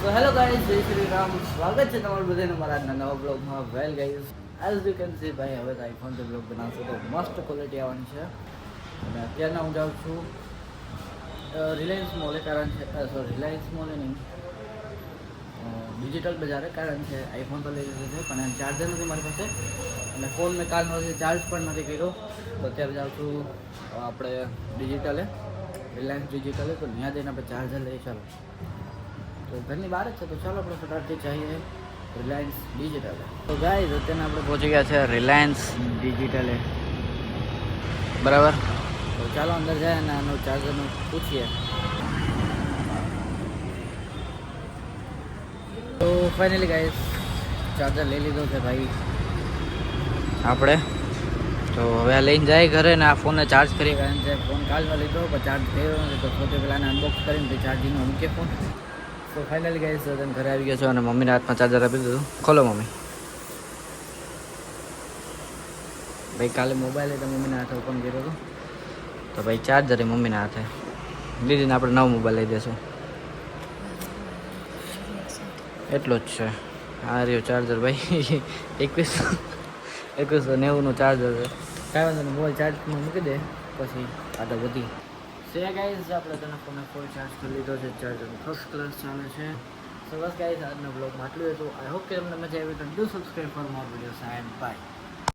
So hello guys, જય શ્રી રામ. સ્વાગત છે તમારું બધાનું મારા આજના નવા બ્લોગમાં. Well guys, as you can see ભાઈ હવે તો આઈફોનથી બ્લોગ બનાવશું તો મસ્ત ક્વોલિટી આવવાની છે. અને અત્યારના હું જાઉં છું રિલાયન્સ મોલે, કારણ છે રિલાયન્સ મોલે નહીં, ડિજિટલ બજારે, કારણ છે આઈફોન તો લઈ લીધો છે પણ ચાર્જર નથી મારી પાસે અને ફોન મેં કાલનો ચાર્જ પણ નથી કર્યો. તો અત્યારે જાઉં છું આપણે ડિજિટલે, રિલાયન્સ ડિજિટલે, તો ત્યાં જઈને આપણે ચાર્જર લઈએ. ચાલો, તો ઘરની બહાર જ છે, તો ચાલો આપણે ફટાફટથી જઈએ રિલાયન્સ ડિજિટલે. તો ગાઈઝ અત્યારે આપણે પહોંચી ગયા છે રિલાયન્સ ડિજિટલે, બરાબર. તો ચાલો અંદર જાય અને આનું ચાર્જરનું પૂછીએ. તો ફાઇનલી ગાઈઝ ચાર્જર લઈ લીધો છે ભાઈ આપણે. તો હવે આ લઈને જાય ઘરે ને આ ફોનને ચાર્જ કરીએ, કારણ કે ફોન કાલનો લીધો પણ ચાર્જ થયો નથી, તો સૌથી પહેલાં અનબોક્સ કરીને ચાર્જિંગમાં મૂકીએ ફોન. તો ફાઇનલી ગાઈઝ તમે ઘરે આવી ગયા છો અને મમ્મીના હાથમાં ચાર્જર આપી દીધું. ખોલો મમ્મી. ભાઈ કાલે મોબાઈલ તો મમ્મીના હાથે ઓપન કર્યો હતો, તો ભાઈ ચાર્જર એ મમ્મીના હાથે દીદીને આપણે નવો મોબાઈલ લઈ દઈશું. એટલો જ છે. આ રહ્યો ચાર્જર ભાઈ, 2190નું ચાર્જર છે. કાંઈ વાંધો નહીં, મોબાઈલ ચાર્જમાં મૂકી દે પછી આગળ વધી. સે ગાઈઝ આપણે તેના ફોનને ફૂલ ચાર્જ કરી લીધો છે, ચાર્જર ફર્સ્ટ ક્લાસ ચાલે છે. સો બસ ગાઈઝ આજના બ્લોગમાં આટલું હતું. આઈ હોપ કે તમને મજા આવી. તો do subscribe for more videos and by.